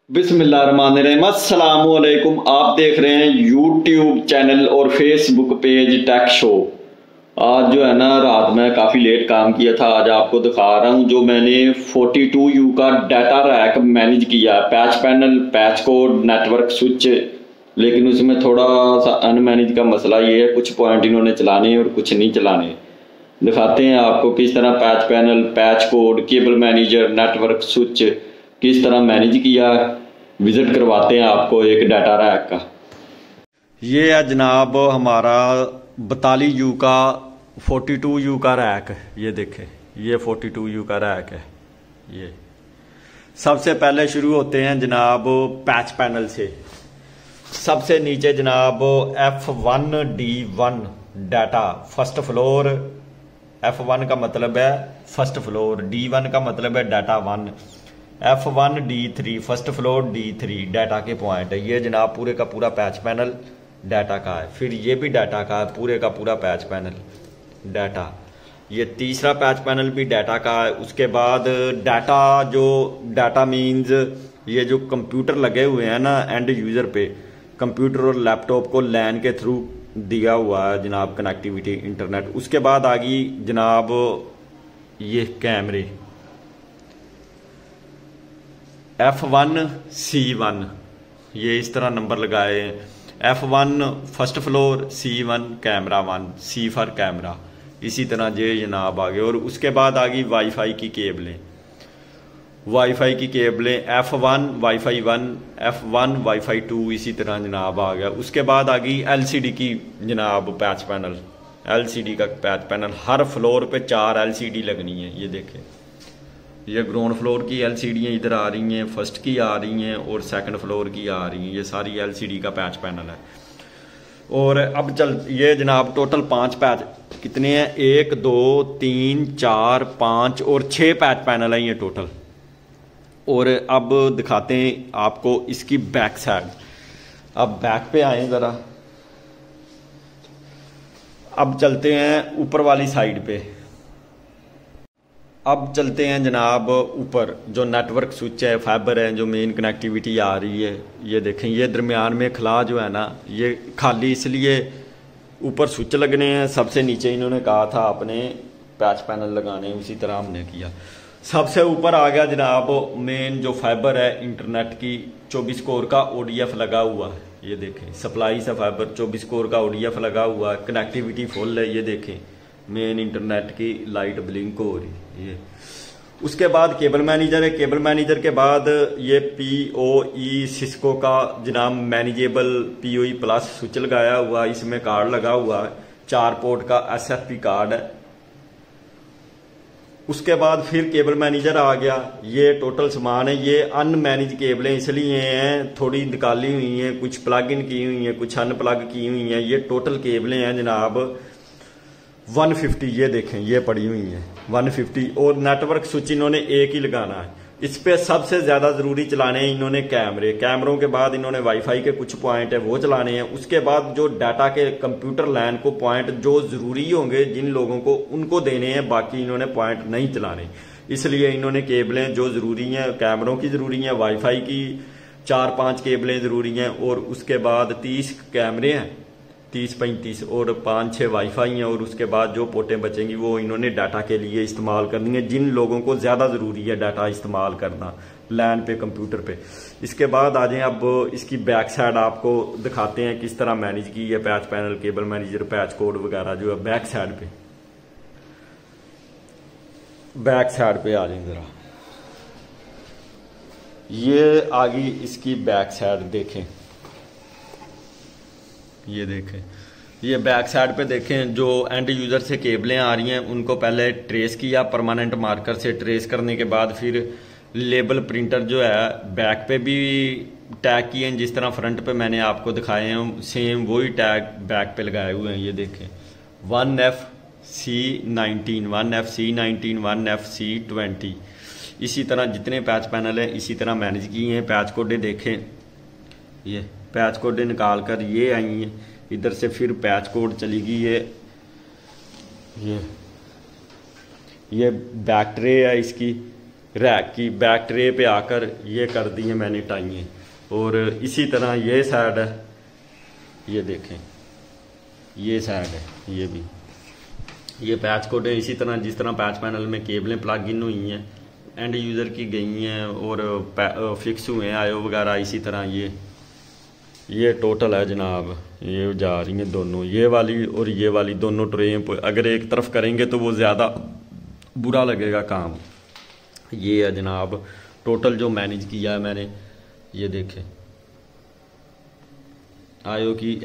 बिस्मिल्लाहिर्रहमानिर्रहीम। अस्सलामुअलैकुम। आप देख रहे हैं यूट्यूब चैनल और फेसबुक पेज टेक शो। आज जो है ना, रात में काफ़ी लेट काम किया था। आज आपको दिखा रहा हूँ जो मैंने 42U का डाटा रैक मैनेज किया। Patch panel, patch code, network switch, लेकिन उसमें थोड़ा सा अनमैनेज का मसला ये है, कुछ पॉइंट इन्होंने चलाने हैं और कुछ नहीं चलाने। दिखाते हैं आपको किस तरह patch panel, patch code, cable manager, network switch किस तरह मैनेज किया। विजिट करवाते हैं आपको एक डाटा रैक का। ये है जनाब हमारा 42U का 42U का रैक। ये देखें, ये 42U का रैक है। ये सबसे पहले शुरू होते हैं जनाब पैच पैनल से। सबसे नीचे जनाब F1D1 data first floor. F1 का मतलब है फर्स्ट फ्लोर, D1 का मतलब है data 1। F1D3 first floor, D3 data के पॉइंट है। ये जनाब पूरे का पूरा पैच पैनल डाटा का है। फिर ये भी डाटा का है, पूरे का पूरा पैच पैनल डाटा। ये तीसरा पैच पैनल भी डाटा का है। उसके बाद डाटा, जो डाटा मीन्स ये जो कंप्यूटर लगे हुए हैं ना एंड यूजर पे, कंप्यूटर और लैपटॉप को लैन के थ्रू दिया हुआ है जनाब कनेक्टिविटी इंटरनेट। उसके बाद आ गई जनाब ये कैमरे F1C1, ये इस तरह नंबर लगाए हैं। F1 first floor, C1 camera 1, C for camera. इसी तरह ये जनाब आ गए। और उसके बाद आ गई वाईफाई की केबलें। वाईफाई की केबलें F1 वाईफाई 1, F1 वाईफाई 2, इसी तरह जनाब आ गया। उसके बाद आ गई LCD की जनाब पैच पैनल। LCD का पैच पैनल, हर फ्लोर पे 4 LCD लगनी है। ये देखें, ये ग्राउंड फ्लोर की LCD इधर आ रही हैं, फर्स्ट की आ रही हैं और सेकंड फ्लोर की आ रही हैं। ये सारी LCD का पैच पैनल है। और अब चल, ये जनाब टोटल 5 पैच कितने हैं, 1 2 3 4 5 और 6 पैच पैनल है ये टोटल। और अब दिखाते हैं आपको इसकी बैक साइड। अब बैक पे आए ज़रा। अब चलते हैं ऊपर वाली साइड पे। अब चलते हैं जनाब ऊपर, जो नेटवर्क स्विच है, फाइबर है, जो मेन कनेक्टिविटी आ रही है। ये देखें, ये दरमियान में खला जो है ना, ये खाली इसलिए ऊपर स्विच लगने हैं। सबसे नीचे इन्होंने कहा था आपने पैच पैनल लगाने, उसी तरह हमने किया। सबसे ऊपर आ गया जनाब मेन जो फाइबर है इंटरनेट की, 24 कोर का ODF लगा हुआ है। ये देखें, सप्लाई से फाइबर 24 कोर का ODF लगा हुआ है। कनेक्टिविटी फुल है। ये देखें, मेन इंटरनेट की लाइट ब्लिंक हो रही है। उसके बाद केबल मैनेजर है। केबल मैनेजर के बाद ये PoE सिस्को का जनाब मैनेजेबल PoE प्लस स्विच लगाया हुआ। इसमें कार्ड लगा हुआ है, 4 पोर्ट का SFP कार्ड है। उसके बाद फिर केबल मैनेजर आ गया। ये टोटल सामान है। ये अनमैनेज केबलें इसलिए हैं, थोड़ी निकाली हुई हैं, कुछ प्लग इन की हुई हैं, कुछ अनप्लग की हुई हैं। ये टोटल केबलें हैं जनाब 150। ये देखें, ये पड़ी हुई हैं 150। और नेटवर्क स्विच इन्होंने एक ही लगाना है। इस पे सबसे ज्यादा जरूरी चलाने हैं इन्होंने कैमरे। कैमरों के बाद इन्होंने वाईफाई के कुछ पॉइंट है वो चलाने हैं। उसके बाद जो डाटा के कंप्यूटर लैन को पॉइंट जो जरूरी होंगे जिन लोगों को, उनको देने हैं। बाकी इन्होंने पॉइंट नहीं चलाने, इसलिए इन्होंने केबलें जो जरूरी हैं कैमरों की जरूरी हैं, वाईफाई की 4-5 केबलें जरूरी हैं। और उसके बाद 30 कैमरे हैं, 30-35 और 5-6 वाईफाई हैं। और उसके बाद जो पोर्टें बचेंगी वो इन्होंने डाटा के लिए इस्तेमाल करनी है, जिन लोगों को ज़्यादा ज़रूरी है डाटा इस्तेमाल करना लैन पे, कंप्यूटर पे। इसके बाद आ जाएं, अब इसकी बैक साइड आपको दिखाते हैं किस तरह मैनेज की है patch panel, cable manager, patch code वगैरह जो है बैक साइड पे। बैक साइड पे आ जाए ज़रा। ये आ गई इसकी बैक साइड। देखें, ये देखें, ये बैक साइड पे देखें, जो एंड यूजर से केबलें आ रही हैं उनको पहले ट्रेस किया परमानेंट मार्कर से। ट्रेस करने के बाद फिर लेबल प्रिंटर जो है बैक पे भी टैग किए हैं, जिस तरह फ्रंट पे मैंने आपको दिखाए हैं सेम वही टैग बैक पे लगाए हुए हैं। ये देखें, 1FC19, 1FC19, 1FC20, इसी तरह जितने पैच पैनल हैं इसी तरह मैनेज किए हैं। पैच कोडें देखें, ये पैच कोड निकाल कर ये आई हैं। इधर से फिर पैच कोड चली गई है। ये बैक ट्रे है इसकी, रैक की बैक ट्रे पे आकर ये कर दी हैं मैंने टाइयाँ। और इसी तरह ये साइड है, ये देखें ये साइड है, ये भी ये पैच कोड है। इसी तरह जिस तरह पैच पैनल में केबलें प्लग इन हुई हैं एंड यूज़र की गई हैं और फिक्स हुए हैं आयो वगैरह, इसी तरह ये टोटल है जनाब। ये जा रही हैं दोनों, ये वाली और ये वाली दोनों ट्रे। अगर एक तरफ करेंगे तो वो ज़्यादा बुरा लगेगा काम। ये है जनाब टोटल जो मैनेज किया है मैंने। ये देखें आयो की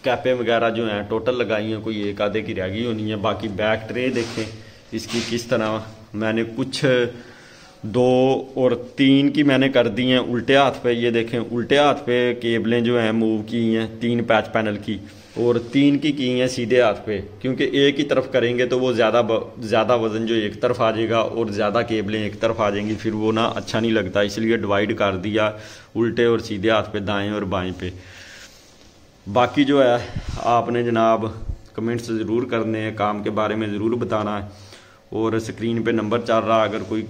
कैपें वगैरह जो हैं टोटल लगाई हैं, कोई एक आधे की रह गई होनी है। बाकी बैक ट्रे देखें इसकी किस तरह मैंने कुछ 2 और 3 की मैंने कर दी हैं उल्टे हाथ पे। ये देखें उल्टे हाथ पे केबलें जो हैं मूव की हैं 3 पैच पैनल की, और 3 की हैं सीधे हाथ पे, क्योंकि एक ही तरफ करेंगे तो वो ज़्यादा वज़न जो एक तरफ आ जाएगा और ज़्यादा केबलें एक तरफ आ जाएंगी, फिर वो ना अच्छा नहीं लगता। इसलिए डिवाइड कर दिया उल्टे और सीधे हाथ पे, दाएँ और बाएँ पे। बाकी जो है आपने जनाब कमेंट्स ज़रूर करने हैं, काम के बारे में ज़रूर बताना है। और स्क्रीन पे नंबर चल रहा है, अगर कोई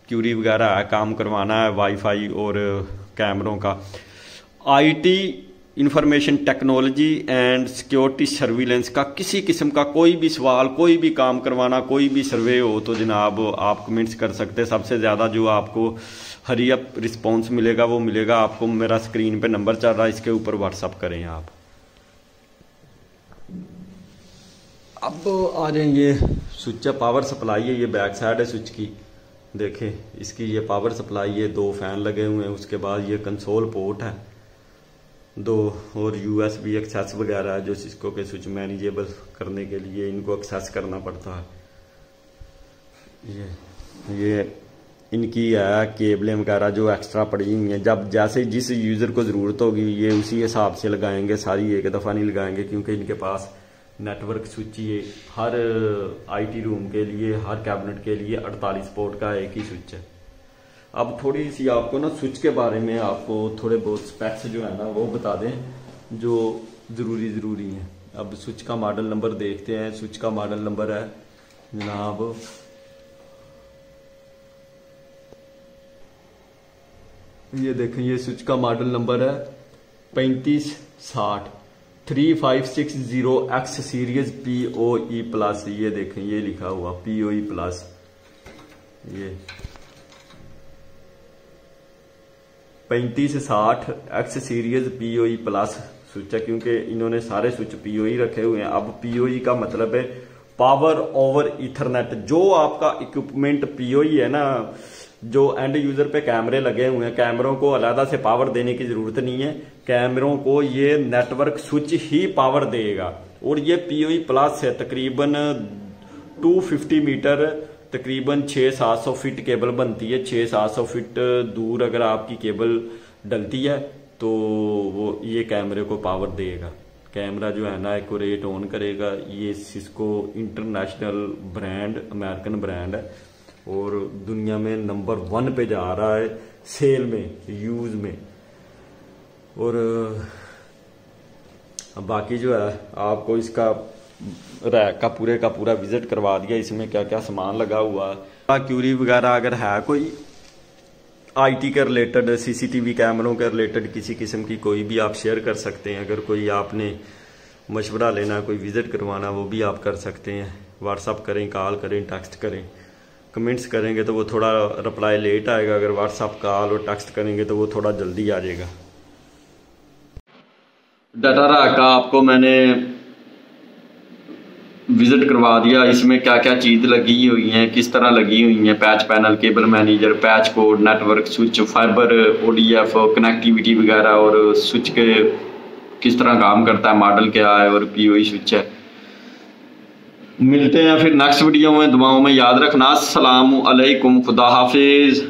क्यूरी वगैरह है, काम करवाना है वाईफाई और कैमरों का, IT information technology and security surveillance का किसी किस्म का कोई भी सवाल, कोई भी काम करवाना, कोई भी सर्वे हो तो जनाब आप कमेंट्स कर सकते हैं। सबसे ज़्यादा जो आपको हरी अप रिस्पॉन्स मिलेगा वो मिलेगा आपको। मेरा स्क्रीन पे नंबर चल रहा है, इसके ऊपर व्हाट्सअप करें आप। अब आ जाएंगे स्विच है, पावर सप्लाई है, ये बैक साइड है स्विच की। देखें इसकी ये पावर सप्लाई है, 2 फैन लगे हुए हैं। उसके बाद ये कंसोल पोर्ट है 2, और यूएसबी एक्सेस वगैरह है जो सिस्को के स्विच मैनेजेबल करने के लिए इनको एक्सेस करना पड़ता है। ये इनकी है केबलें वगैरह जो एक्स्ट्रा पड़ी हुई हैं, जब जैसे जिस यूज़र को ज़रूरत होगी ये उसी हिसाब से लगाएंगे, सारी एक दफ़ा नहीं लगाएंगे, क्योंकि इनके पास नेटवर्क स्विच ये हर आईटी रूम के लिए, हर कैबिनेट के लिए 48 पोर्ट का एक ही स्विच है। अब थोड़ी सी आपको ना स्विच के बारे में आपको थोड़े बहुत स्पेक्स जो है ना वो बता दें जो ज़रूरी हैं। अब स्विच का मॉडल नंबर देखते हैं। स्विच का मॉडल नंबर है जनाब ये देखें, ये स्विच का मॉडल नंबर है 3560 3560X सीरीज PoE प्लस। ये देखें ये लिखा हुआ PoE प्लस। ये 3560X series PoE plus switch है, क्योंकि इन्होंने सारे स्विच PoE रखे हुए हैं। अब PoE का मतलब है पावर ओवर ईथरनेट। जो आपका इक्विपमेंट PoE है ना, जो एंड यूजर पे कैमरे लगे हुए हैं, कैमरों को अलग से पावर देने की जरूरत नहीं है, कैमरों को ये नेटवर्क स्विच ही पावर देगा। और ये PoE प्लस है, तकरीबन 250 मीटर, तकरीबन 600-700 फीट केबल बनती है। 600-700 फीट दूर अगर आपकी केबल डलती है तो वो ये कैमरे को पावर देगा। कैमरा जो है ना एक्यूरेट ऑन करेगा। ये Cisco international brand, American brand है और दुनिया में नंबर 1 पे जा रहा है सेल में, यूज में। और बाकी जो है आपको इसका रैक का पूरा विजिट करवा दिया, इसमें क्या क्या सामान लगा हुआ है। क्यूरी वगैरह अगर है कोई आईटी के रिलेटेड, सीसीटीवी कैमरों के रिलेटेड किसी किस्म की, कोई भी आप शेयर कर सकते हैं। अगर कोई आपने मशवरा लेना, कोई विजिट करवाना, वो भी आप कर सकते हैं। व्हाट्सअप करें, कॉल करें, टेक्स्ट करें। कमेंट्स करेंगे तो वो थोड़ा रिप्लाई लेट आएगा, अगर व्हाट्सअप कॉल और टेक्स्ट करेंगे तो वो थोड़ा जल्दी आ जाएगा। डाटा रैक का आपको मैंने विजिट करवा दिया। इसमें क्या क्या चीज़ लगी हुई हैं, किस तरह लगी हुई हैं, patch panel, cable manager, patch code, network switch, fibre, ODF, connectivity वगैरह, और स्विच के किस तरह काम करता है, मॉडल क्या है, और PoE स्विच है। मिलते हैं फिर नेक्स्ट वीडियो में। दुआओं में याद रखना। अस्सलामु अलैकुम, खुदा हाफिज।